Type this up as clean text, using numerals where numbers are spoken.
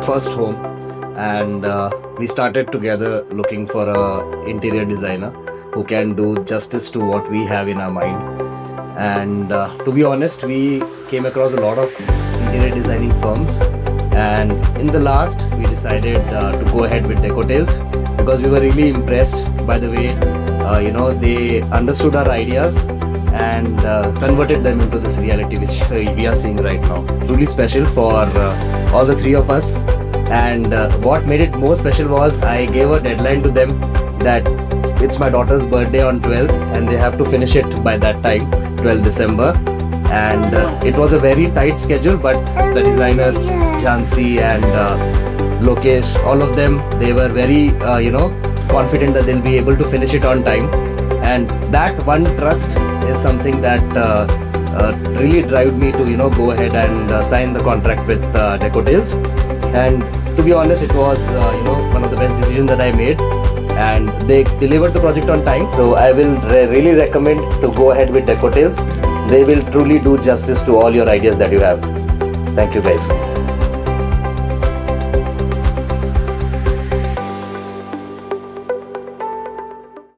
first home, and we started together looking for a interior designer who can do justice to what we have in our mind. And to be honest, we came across a lot of interior designing firms, and in the last we decided to go ahead with Decotales because we were really impressed by the way they understood our ideas and converted them into this reality which we are seeing right now. Truly special for all the three of us, and what made it more special was I gave a deadline to them that it's my daughter's birthday on 12th and they have to finish it by that time, 12th December. And it was a very tight schedule, but the designer Jhansi and Lokesh, all of them, they were very confident that they'll be able to finish it on time. And that one trust is something that really drove me to go ahead and sign the contract with Decotales. And to be honest, it was one of the best decisions that I made, and they delivered the project on time. So I will really recommend to go ahead with Decotales. They will truly do justice to all your ideas that you have. Thank you guys.